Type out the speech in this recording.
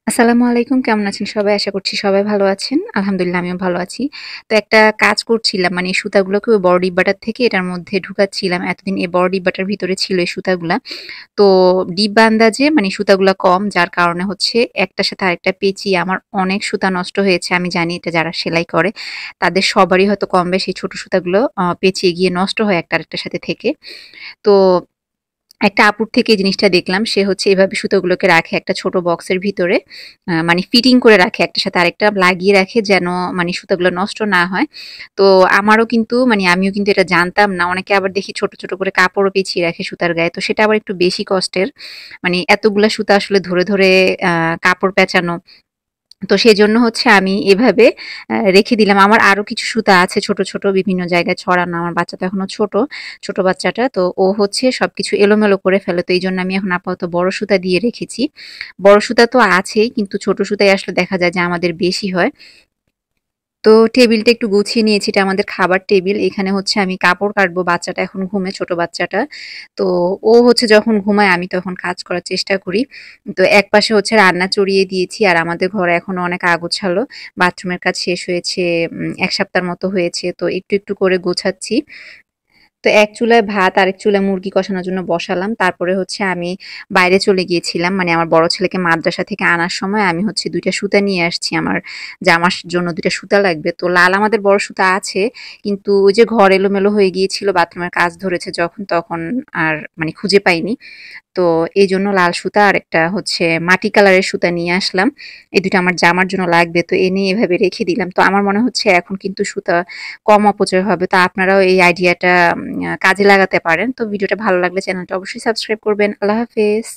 আসসালামু আলাইকুম। কেমন আছেন সবাই? আশা করছি সবাই ভালো আছেন। আলহামদুলিল্লাহ আমিও ভালো আছি। তো একটা কাজ করছিলাম মানে সুতাগুলোকে ওই বড় ডিব্বাটার থেকে এটার মধ্যে ঢুকাচ্ছিলাম। এতদিন এই বড় ডিব্বাটার ভিতরে ছিল এই সুতাগুলা। তো ডিব্বা আন্দাজে মানে সুতাগুলা কম যার কারণে হচ্ছে একটার সাথে আরেকটা পেঁচিয়ে আমার অনেক সুতা নষ্ট হয়েছে। আমি জানি এটা যারা সেলাই করে তাদের সবারই হয়তো কম বেশি এই ছোট সুতাগুলো পেঁচিয়ে গিয়ে নষ্ট হয় একটা আরেকটার সাথে থেকে। তো একটা আপুর থেকে এই জিনিসটা দেখলাম। সে হচ্ছে এভাবে সুতোগুলোকে রাখে একটা ছোট বক্সের ভিতরে। মানে ফিটিং করে রাখে একটার সাথে আরেকটা লাগিয়ে রাখে যেন মানে সুতাগুলো নষ্ট না হয়। তো আমারও কিন্তু মানে আমিও কিন্তু এটা জানতাম না। অনেকে আবার দেখি ছোট, ছোট করে কাপড়ও পেঁচিয়ে রাখে সুতার গায়ে। তো সেটা আবার একটু বেশি কষ্টের। মানে এতগুলা সুতা আসলে ধরে, ধরে আ কাপড় পেঁচানো তো সেজন্য হচ্ছে আমি এভাবে রেখে দিলাম। আমার আরো কিছু সুতা আছে ছোট, ছোট বিভিন্ন জায়গায় ছড়ানো। আমার বাচ্চা তো এখনো ছোট, ছোট বাচ্চাটা। তো ও হচ্ছে সবকিছু এলোমেলো করে ফেলে। তো এইজন্য আমি এখন আপাতত বড় সুতা দিয়ে রেখেছি। বড় সুতা তো আছেই কিন্তু ছোট সুতাই আসলে দেখা যায় যে আমাদের বেশি হয়। তো টেবিলটা একটু গুছিয়ে নিয়েছি। এটা আমাদের খাবার টেবিল। এখানে হচ্ছে আমি কাপড় কাটবো। বাচ্চাটা এখন ঘুমে, ছোট বাচ্চাটা। তো ও হচ্ছে যখন ঘুমায় আমি তখন কাজ করার চেষ্টা করি। তো একপাশে হচ্ছে রান্না চড়িয়ে দিয়েছি। আর আমাদের ঘরে এখনো অনেক আগোছালো। বাথরুমের কাজ শেষ হয়েছে ১ সপ্তাহের মতো হয়েছে। তো একটু, একটু করে গোছাচ্ছি। তো এক চুলায় ভাত, আরেক চুলায় মুরগি কষানোর জন্য বসালাম। তারপরে হচ্ছে আমি বাইরে চলে গিয়েছিলাম। মানে আমার বড় ছেলেকে মাদ্রাসা থেকে আনার সময় আমি হচ্ছে ২ টা সুতা নিয়ে আসছি। আমার জামার জন্য ২ টা সুতা লাগবে। তো লাল আমাদের বড় সুতা আছে। কিন্তু ওই যে ঘর এলোমেলো হয়ে গিয়েছিল, বাথরুমের কাজ ধরেছে যখন তখন আর মানে খুঁজে পাইনি। তো এইজন্য লাল সুতা আর একটা হচ্ছে মাটি কালারের সুতা নিয়ে আসলাম। এই ২ টা আমার জামার জন্য লাগবে। তো এনে এভাবে রেখে দিলাম। তো আমার মনে হচ্ছে এখন কিন্তু সুতা কম অপচয় হবে। তো আপনারাও এই আইডিয়াটা কাজে লাগাতে পারেন। তো ভিডিওটা ভালো লাগলে চ্যানেলটা অবশ্যই সাবস্ক্রাইব করবেন। আল্লাহ হাফেজ।